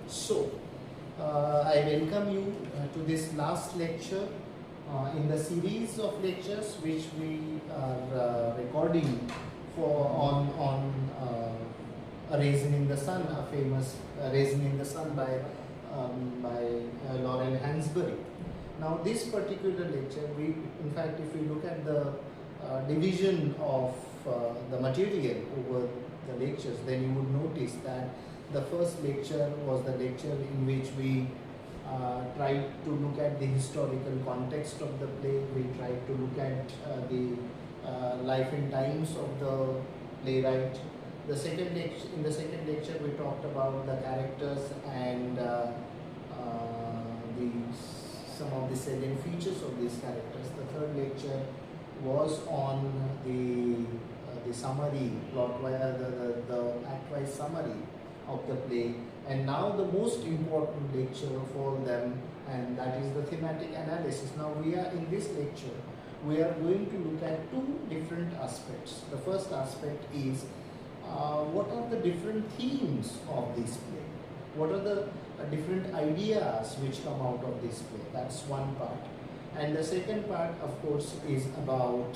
So, I welcome you to this last lecture in the series of lectures which we are recording for on Raisin in the Sun, a famous Raisin in the Sun by Lauren Hansberry. Now, this particular lecture, in fact, if you look at the division of the material over the lectures, then you would notice that the first lecture was the lecture in which we tried to look at the historical context of the play. We tried to look at the life and times of the playwright. In the second lecture, we talked about the characters and some of the salient features of these characters. The third lecture was on the summary, the act-wise summary of the play, and now the most important lecture for them, and that is the thematic analysis. Now we are in this lecture, we are going to look at two different aspects. The first aspect is what are the different themes of this play? What are the different ideas which come out of this play? That's one part. And the second part, of course, is about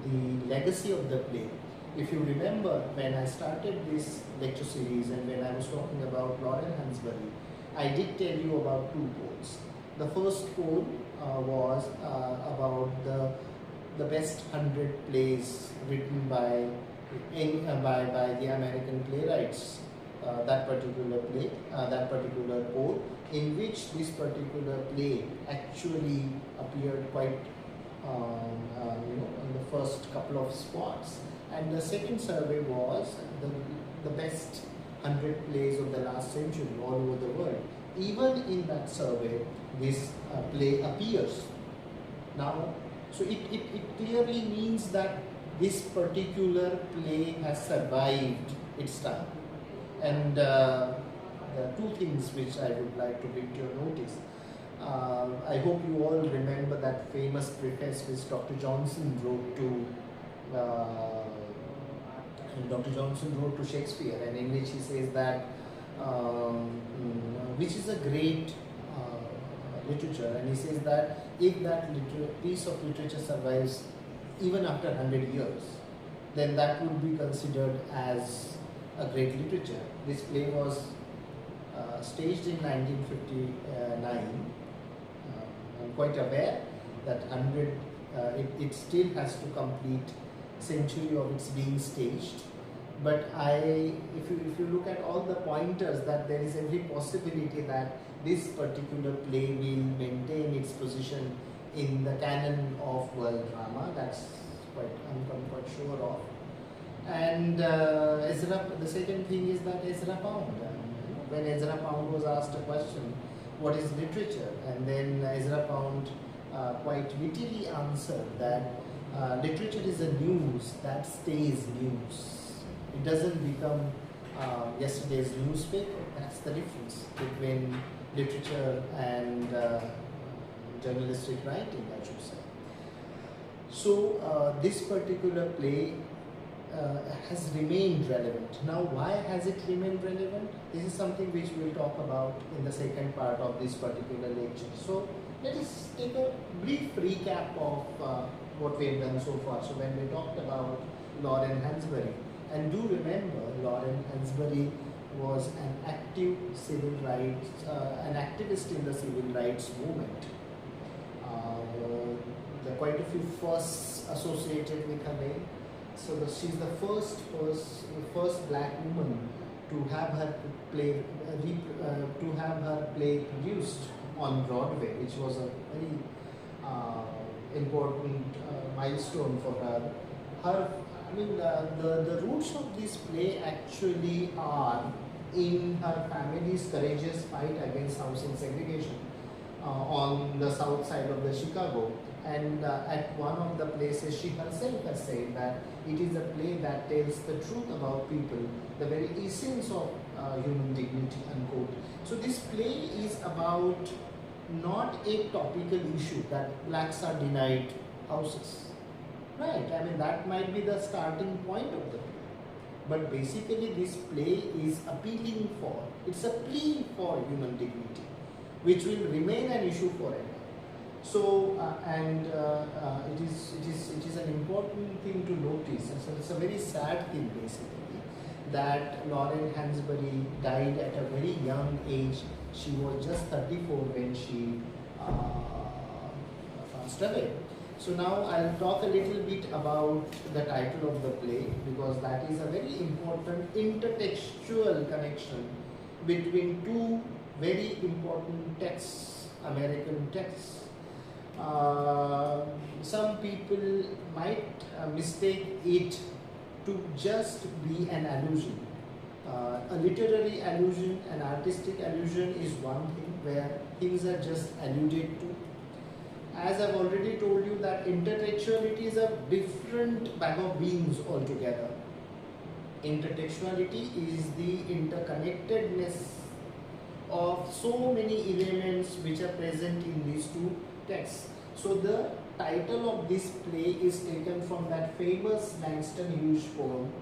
the legacy of the play. If you remember, when I started this lecture series and when I was talking about Lauren Hansberry, I did tell you about two polls. The first poll was about the best 100 plays written by the American playwrights. That particular poll, in which this particular play actually appeared quite in the first couple of spots. And the second survey was the best 100 plays of the last century all over the world. Even in that survey, this play appears. Now, so it clearly means that this particular play has survived its time. And there are two things which I would like to bring to your notice. I hope you all remember that famous preface which Dr. Johnson wrote to Shakespeare, and in which he says that which is a great literature, and he says that if that piece of literature survives even after 100 years, then that would be considered as a great literature. This play was staged in 1959. I'm quite aware that it still has to complete century of its being staged. But if you look at all the pointers, that there is every possibility that this particular play will maintain its position in the canon of world drama. I'm quite sure of. And the second thing is that Ezra Pound. When Ezra Pound was asked a question, what is literature? And then Ezra Pound quite wittily answered that literature is a news that stays news. It doesn't become yesterday's newspaper. That's the difference between literature and journalistic writing, I should say. So this particular play has remained relevant. Now, why has it remained relevant? This is something which we'll talk about in the second part of this particular lecture. So let us take a brief recap of what we have done so far. So when we talked about Lauren Hansberry, and do remember, Lauren Hansberry was an active civil rights, an activist in the civil rights movement. There are quite a few firsts associated with her name. So she's the first black woman to have her play produced on Broadway, which was a very important milestone for her. The roots of this play actually are in her family's courageous fight against housing segregation on the south side of the Chicago. And at one of the places, she herself has said that it is a play that tells the truth about people, the very essence of human dignity, unquote. So this play is about not a topical issue that blacks are denied houses. Right, that might be the starting point of the play. But basically this play is appealing for, it's a plea for human dignity, which will remain an issue forever. So, it is an important thing to notice. And so it's a very sad thing basically that Lauren Hansberry died at a very young age. She was just 34 when she passed away. So now I'll talk a little bit about the title of the play, because that is a very important intertextual connection between two very important texts, American texts. Some people might mistake it to just be an allusion. A literary allusion, an artistic allusion is one thing where things are just alluded to. As I've already told you, that intertextuality is a different bag of beans altogether. Intertextuality is the interconnectedness of so many elements which are present in these two texts. So the title of this play is taken from that famous Langston Hughes poem,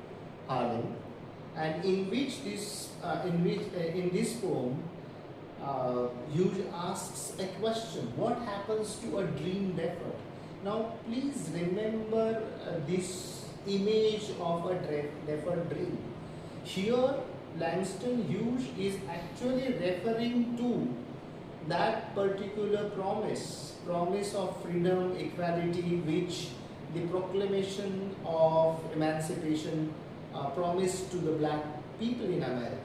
Harlem, and in which in this poem, Hughes asks a question: what happens to a dream deferred? Now, please remember this image of a deferred dream. Here, Langston Hughes is actually referring to that particular promise of freedom, equality, which the proclamation of emancipation promised to the black people in America.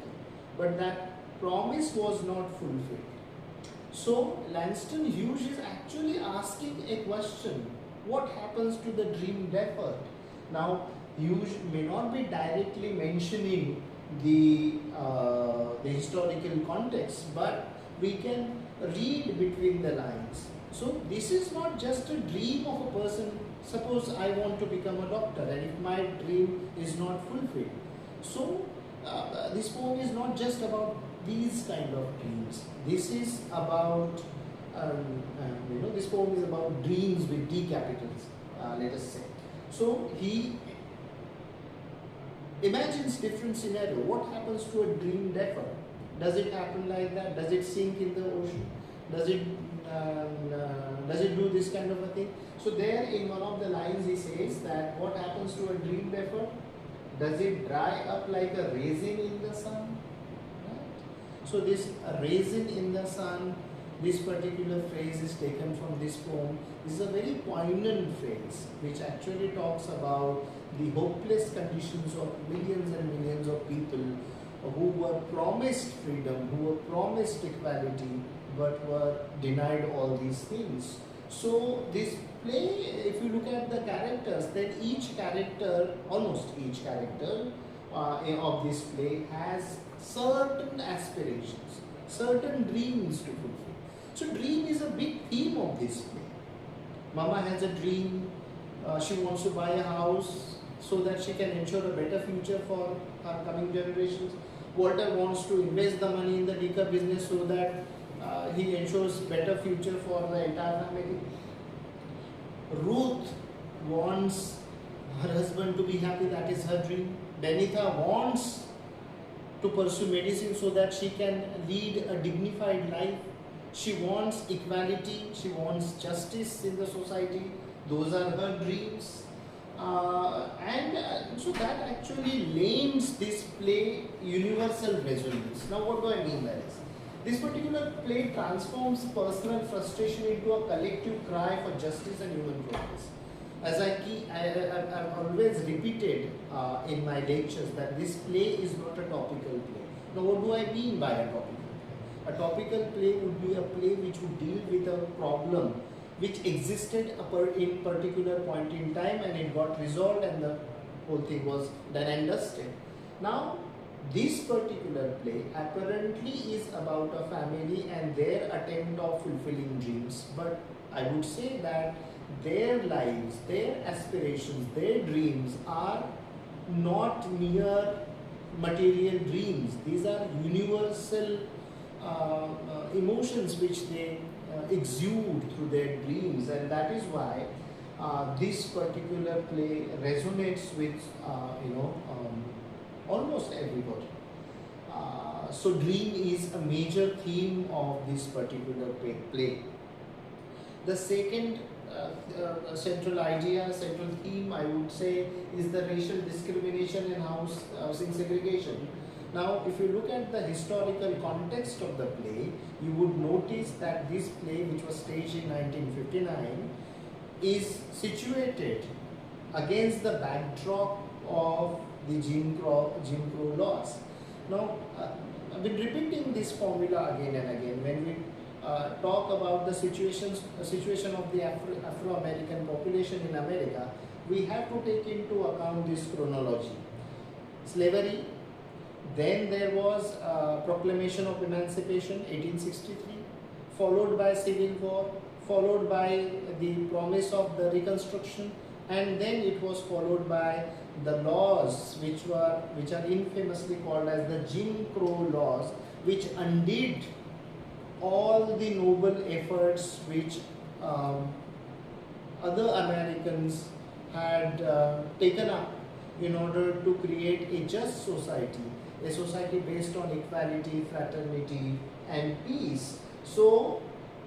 But that promise was not fulfilled. So Langston Hughes is actually asking a question: what happens to the dream deferred? Now, Hughes may not be directly mentioning the historical context, but we can read between the lines. So this is not just a dream of a person. Suppose I want to become a doctor, and if my dream is not fulfilled, so this poem is not just about these kind of dreams. This is about this poem is about dreams with D capitals, let us say. So he imagines different scenario. What happens to a dream deferred? Does it happen like that? Does it sink in the ocean? Does it do this kind of a thing? So there in one of the lines he says that what happens to a dream deferred? Does it dry up like a raisin in the sun? Right? So this raisin in the sun, this particular phrase is taken from this poem. This is a very poignant phrase which actually talks about the hopeless conditions of millions and millions of people who were promised freedom, who were promised equality, but were denied all these things. So this play, if you look at the characters, then each character, almost each character of this play has certain aspirations, certain dreams to fulfill. So dream is a big theme of this play. Mama has a dream, she wants to buy a house so that she can ensure a better future for her coming generations. Walter wants to invest the money in the liquor business so that he ensures better future for the entire family. Ruth wants her husband to be happy, that is her dream. Benita wants to pursue medicine so that she can lead a dignified life. She wants equality, she wants justice in the society. Those are her dreams. So that actually lends this play universal resonance. Now what do I mean by this? This particular play transforms personal frustration into a collective cry for justice and human progress. As I've always repeated in my lectures that this play is not a topical play. Now what do I mean by a topical play? A topical play would be a play which would deal with a problem which existed in particular point in time, and it got resolved and the whole thing was done and dusted. Now this particular play apparently is about a family and their attempt of fulfilling dreams, but I would say that their lives, their aspirations, their dreams are not mere material dreams. These are universal emotions which they exude through their dreams, and that is why this particular play resonates with almost everybody. So dream is a major theme of this particular play. The second central idea, central theme, I would say, is the racial discrimination and housing segregation. Now, if you look at the historical context of the play, you would notice that this play, which was staged in 1959, is situated against the backdrop of the Jim Crow laws. Now, I've been repeating this formula again and again. When we talk about the situation of the Afro-American population in America, we have to take into account this chronology. Slavery, then there was Proclamation of Emancipation, 1863, followed by Civil War, followed by the promise of the Reconstruction, and then it was followed by the laws which are infamously called as the Jim Crow laws, which undid all the noble efforts which other Americans had taken up in order to create a just society, a society based on equality, fraternity, and peace. So,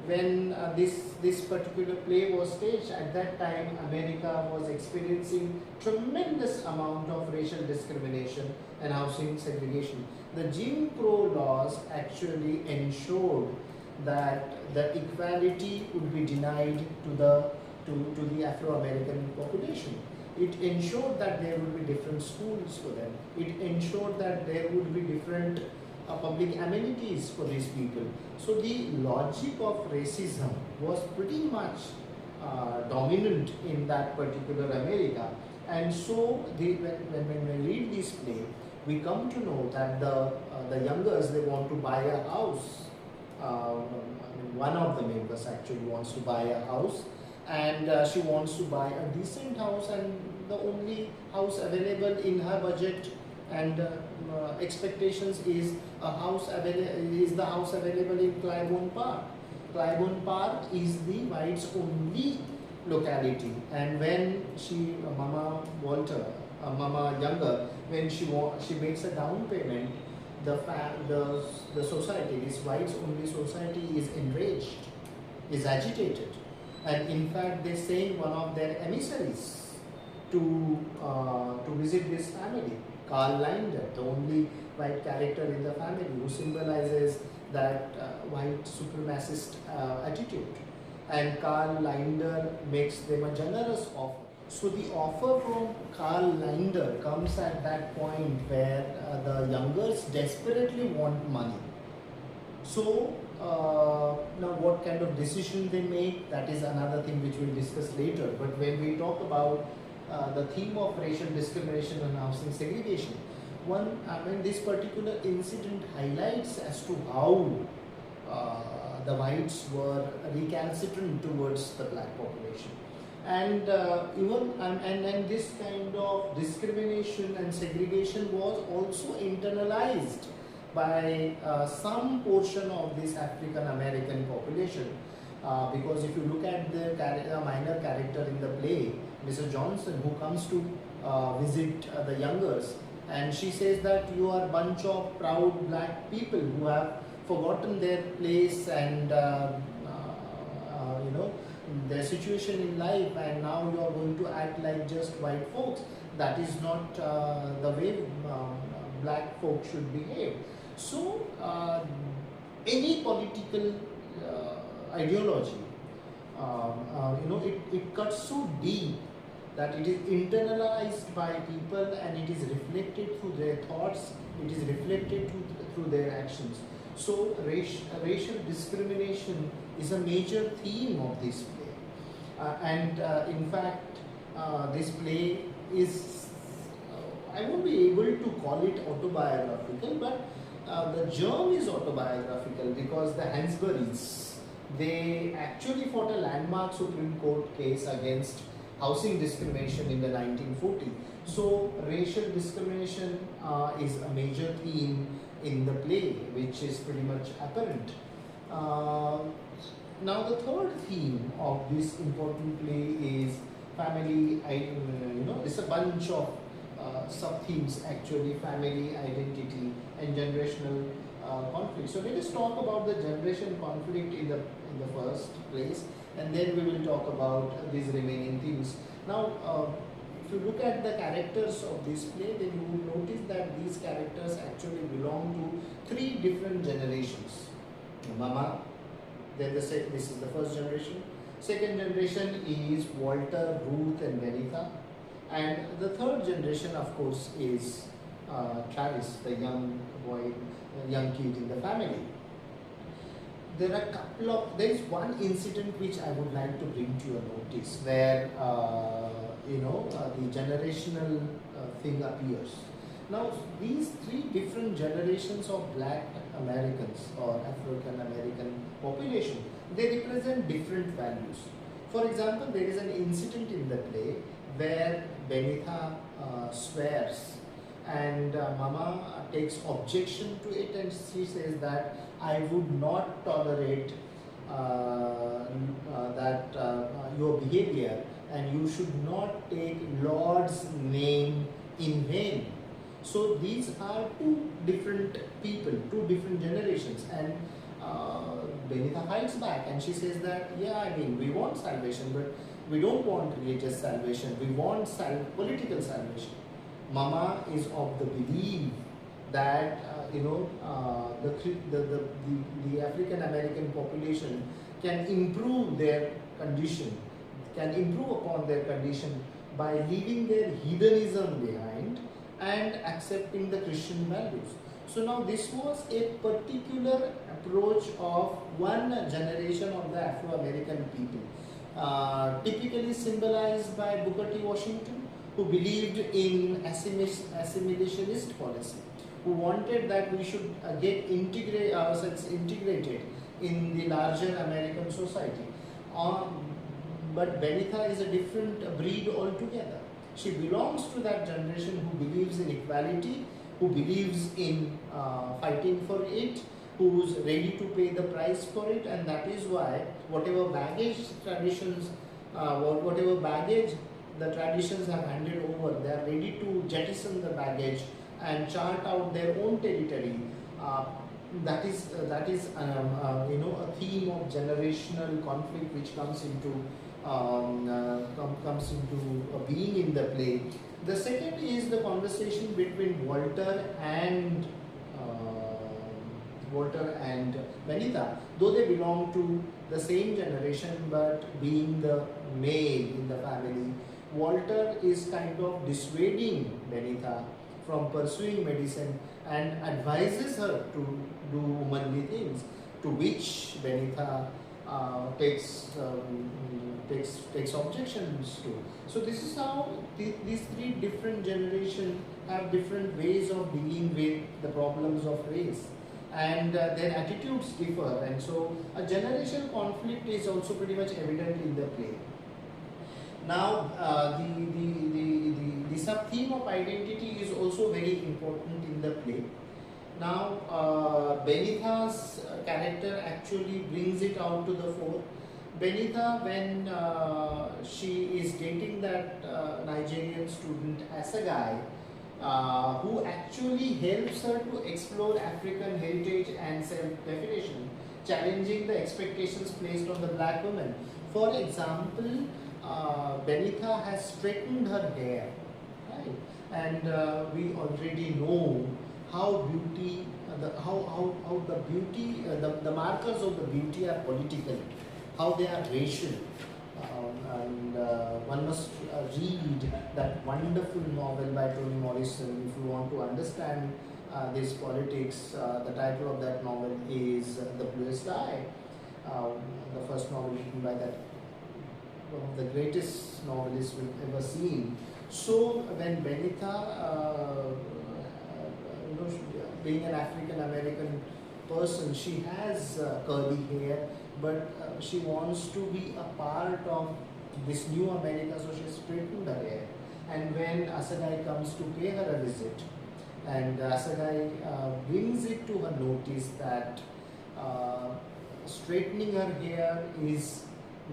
when this particular play was staged, at that time America was experiencing tremendous amount of racial discrimination and housing segregation. The Jim Crow laws actually ensured that the equality would be denied to the Afro-American population. It ensured that there would be different schools for them. It ensured that there would be different public amenities for these people. So the logic of racism was pretty much dominant in that particular America. And so when we read this play, we come to know that the youngers, they want to buy a house. One of the members actually wants to buy a house, and she wants to buy a decent house, and the only house available in her budget and expectations is the house available in Claiborne Park. Claiborne Park is the whites' only locality, and when Mama Younger, when she makes a down payment, the society, this whites only society, is enraged, is agitated, and in fact they send one of their emissaries to visit this family, Carl Linder, the only white character in the family, who symbolizes that white supremacist attitude. And Carl Linder makes them a generous offer. So the offer from Carl Linder comes at that point where the youngers desperately want money. So now what kind of decision they make, that is another thing which we'll discuss later. But when we talk about the theme of racial discrimination and housing segregation, this particular incident highlights as to how the whites were recalcitrant towards the black population. And and this kind of discrimination and segregation was also internalized by some portion of this African American population, because if you look at the minor character in the play, Mrs. Johnson, who comes to visit the youngers, and she says that you are a bunch of proud black people who have forgotten their place and their situation in life, and now you are going to act like just white folks. That is not the way black folks should behave. So any political ideology, it cuts so deep that it is internalized by people, and it is reflected through their thoughts, it is reflected through their actions. So racial discrimination is a major theme of this play. In fact, this play is, I won't be able to call it autobiographical, but the germ is autobiographical, because the Hansburys, they actually fought a landmark Supreme Court case against housing discrimination in the 1940s. So racial discrimination is a major theme in the play, which is pretty much apparent. Now the third theme of this important play is family. It's a bunch of sub themes actually: family, identity, and generational conflict. So let us talk about the generation conflict in the first place, and then we will talk about these remaining themes. Now, if you look at the characters of this play, then you will notice that these characters actually belong to three different generations. Mama, then this is the first generation. Second generation is Walter, Ruth, and Benita. And the third generation, of course, is Travis, the young boy, young kid in the family. There is one incident which I would like to bring to your notice where, the generational thing appears. Now, these three different generations of black Americans or African American population, they represent different values. For example, there is an incident in the play where Benita swears and Mama takes objection to it, and she says that I would not tolerate your behavior, and you should not take Lord's name in vain. So these are two different people, two different generations, and Benita fights back and she says that, yeah, I mean, we want salvation, but we don't want religious salvation, we want political salvation. Mama is of the belief that the African American population can improve their condition, can improve upon their condition by leaving their heathenism behind and accepting the Christian values. So now this was a particular approach of one generation of the Afro-American people, typically symbolized by Booker T. Washington, who believed in assimilationist policy, who wanted that we should get ourselves integrated in the larger American society. But Benita is a different breed altogether. She belongs to that generation who believes in equality, who believes in fighting for it, who's ready to pay the price for it, and that is why whatever baggage the traditions have handed over, they are ready to jettison the baggage and chart out their own territory. That is a theme of generational conflict which comes into being in the play. The second is the conversation between Walter and Benita, though they belong to the same generation, but being the male in the family, Walter is kind of dissuading Benita from pursuing medicine and advises her to do womanly things, to which Benita takes objections to. So this is how these three different generations have different ways of dealing with the problems of race, and their attitudes differ, and so a generational conflict is also pretty much evident in the play. Now, the sub-theme of identity is also very important in the play. Now, Benita's character actually brings it out to the fore. Benita, when she is dating that Nigerian student Asagai, who actually helps her to explore African heritage and self-definition, challenging the expectations placed on the black woman. For example, Benita has straightened her hair, right? And we already know how beauty, the markers of the beauty are political, how they are racial. One must read that wonderful novel by Toni Morrison if you want to understand this politics. The title of that novel is The Bluest Eye, the first novel written by that one of the greatest novelists we've ever seen. So when Benita, being an African American person, she has curly hair, but she wants to be a part of this new America, so she straightened her hair. And when Asagai comes to pay her a visit, and Asagai brings it to her notice that straightening her hair is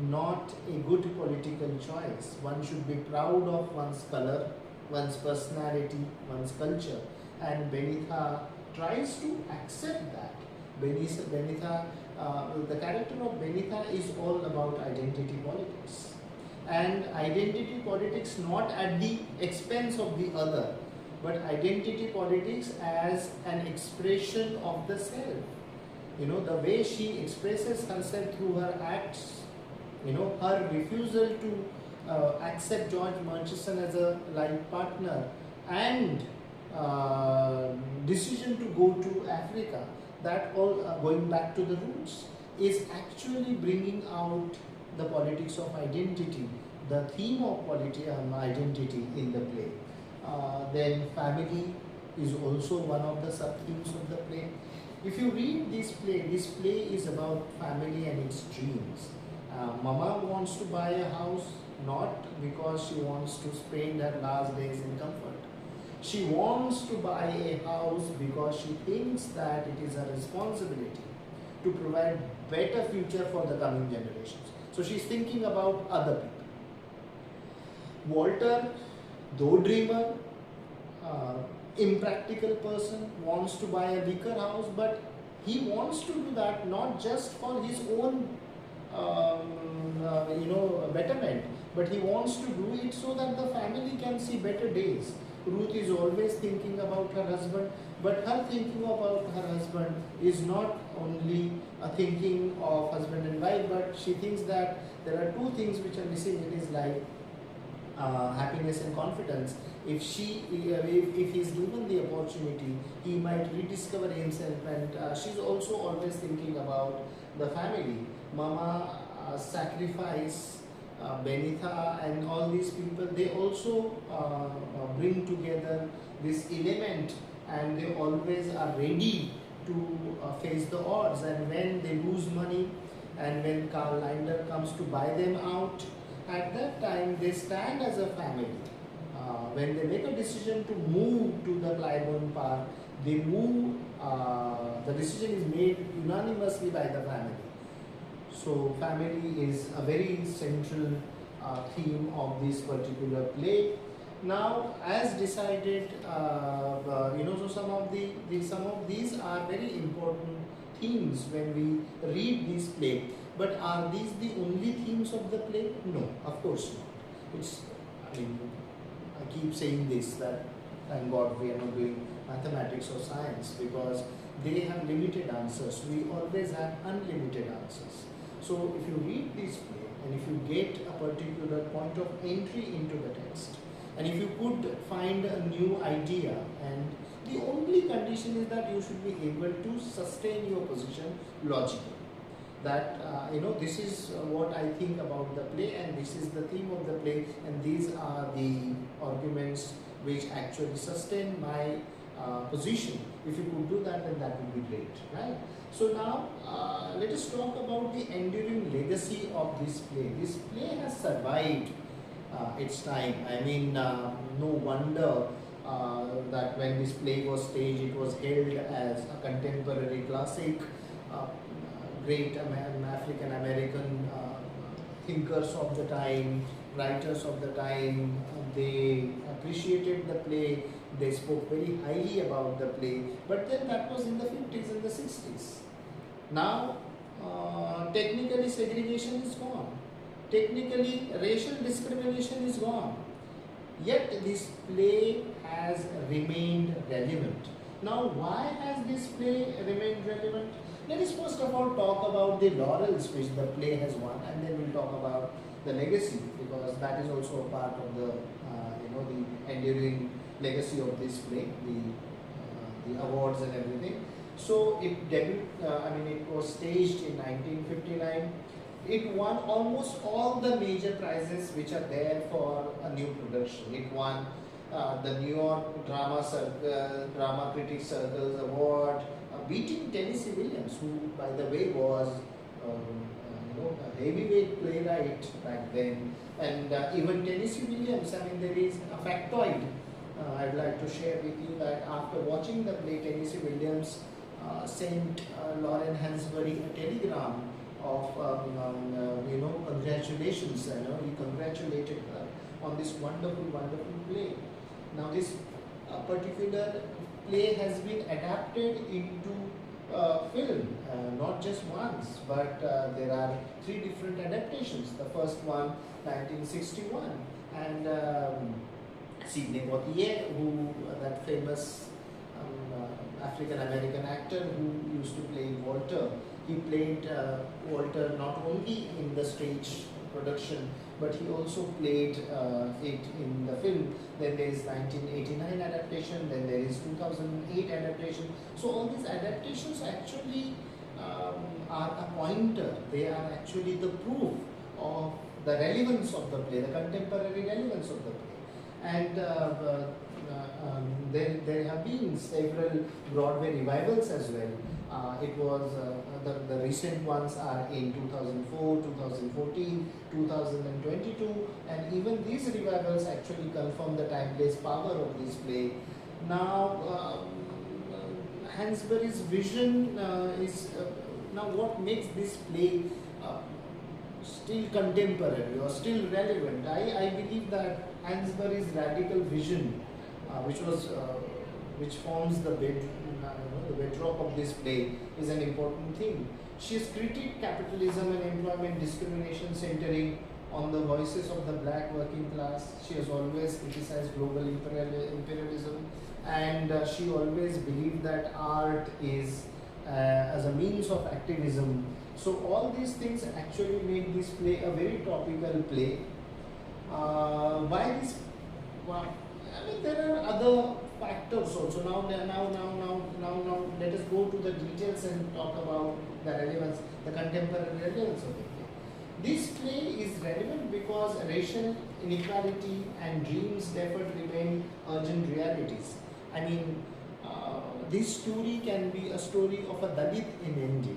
not a good political choice. One should be proud of one's color, one's personality, one's culture, and Benitha tries to accept that. The character of Benitha is all about identity politics, and identity politics not at the expense of the other, but identity politics as an expression of the self. The way she expresses herself through her acts, her refusal to accept George Murchison as a life partner, and decision to go to Africa, that all going back to the roots, is actually bringing out the politics of identity, the theme of identity in the play. Then family is also one of the sub-themes of the play. If you read this play is about family and its dreams. Mama wants to buy a house not because she wants to spend her last days in comfort. She wants to buy a house because she thinks that it is her responsibility to provide better future for the coming generations. So she's thinking about other people. Walter, though dreamer, impractical person, wants to buy a bigger house, but he wants to do that not just for his own betterment, but he wants to do it so that the family can see better days. Ruth is always thinking about her husband, but her thinking about her husband is not only a thinking of husband and wife, but she thinks that there are two things which are missing in his life: happiness and confidence. If he's given the opportunity, he might rediscover himself, and she's also always thinking about the family. Mama sacrifice, Benitha and all these people, they also bring together this element, and they always are ready to face the odds. And when they lose money, and when Karl Linder comes to buy them out, at that time they stand as a family. When they make a decision to move to the Clybourne Park, they move, the decision is made unanimously by the family. So family is a very central theme of this particular play. Now, as decided, so some of these are very important themes when we read this play. But are these the only themes of the play? No, of course not. I keep saying this, that thank God we are not doing mathematics or science, because they have limited answers. We always have unlimited answers. So if you read this play, and if you get a particular point of entry into the text, and if you could find a new idea, and the only condition is that you should be able to sustain your position logically. That this is what I think about the play, and this is the theme of the play, and these are the arguments which actually sustain my position. If you could do that, then that would be great, right? So now let us talk about the enduring legacy of this play. This play has survived its time. No wonder that when this play was staged, it was hailed as a contemporary classic. Great African American thinkers of the time, writers of the time, they appreciated the play, they spoke very highly about the play, but then that was in the 50s and the 60s. Now, technically segregation is gone, technically racial discrimination is gone, yet this play has remained relevant. Now, why has this play remained relevant? Let us first of all talk about the laurels which the play has won, and then we'll talk about the legacy, because that is also a part of the the enduring legacy of this play, the awards and everything. So it it was staged in 1959. It won almost all the major prizes which are there for a new production. It won the New York Drama Critics Circle's award, beating Tennessee Williams, who, by the way, was a heavyweight playwright back then. And even Tennessee Williams, there is a factoid I'd like to share with you, that after watching the play, Tennessee Williams sent Lauren Hansberry a telegram of congratulations. He congratulated her on this wonderful play. Now this particular play has been adapted into film, not just once, but there are three different adaptations. The first one, 1961, and Sidney Poitier, who that famous African American actor who used to play Walter. He played Walter not only in the stage production, but he also played it in the film. Then there is 1989 adaptation, then there is 2008 adaptation. So all these adaptations actually are a pointer. They are actually the proof of the relevance of the play, the contemporary relevance of the play. And there have been several Broadway revivals as well. It was the recent ones are in 2004, 2014, 2022, and even these revivals actually confirm the timeless power of this play. Now, Hansberry's vision is now what makes this play still contemporary or still relevant. I believe that Hansberry's radical vision, which forms the bedrock of this play, is an important thing. She has critiqued capitalism and employment discrimination centering on the voices of the black working class. She has always criticized global imperialism, and she always believed that art is as a means of activism. So all these things actually make this play a very topical play. Why this? Well, I mean, there are other factors also. Now, let us go to the details and talk about the relevance, the contemporary relevance of the play. This play is relevant because racial inequality and dreams deferred remain urgent realities. I mean, this story can be a story of a Dalit in India,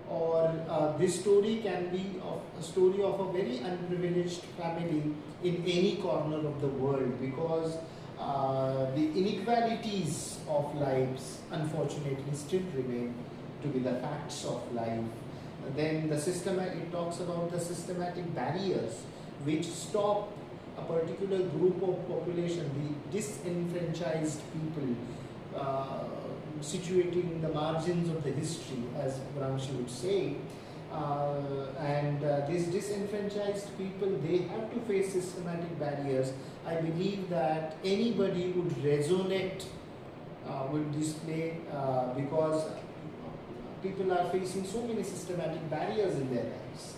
or this story can be a story of a very unprivileged family in any corner of the world, because the inequalities of lives unfortunately still remain to be the facts of life. Then it talks about the systematic barriers which stop a particular group of population, the disenfranchised people, situated in the margins of the history, as Gramsci would say. These disenfranchised people, they have to face systematic barriers. I believe that anybody would resonate with this play because people are facing so many systematic barriers in their lives.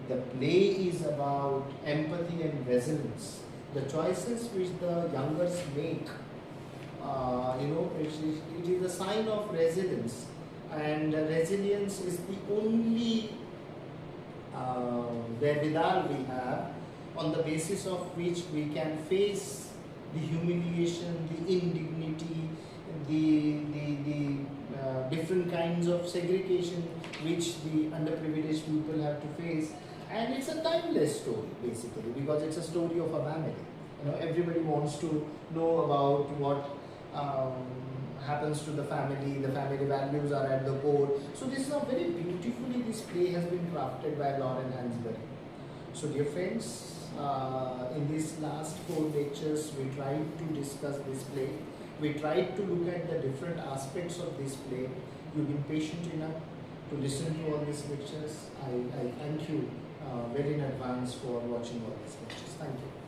The play is about empathy and resilience. The choices which the youngers make, it is a sign of resilience, and resilience is the only wherewithal we have on the basis of which we can face the humiliation, the indignity, the different kinds of segregation which the underprivileged people have to face. And it's a timeless story basically, because it's a story of a family. Everybody wants to know about what happens to the family values are at the core. So this is a very beautifully, this play has been crafted by Lauren Hansberry. So dear friends, in these last 4 lectures we tried to discuss this play. We tried to look at the different aspects of this play. You've been patient enough to listen to all these lectures. I thank you well in advance for watching all these lectures. Thank you.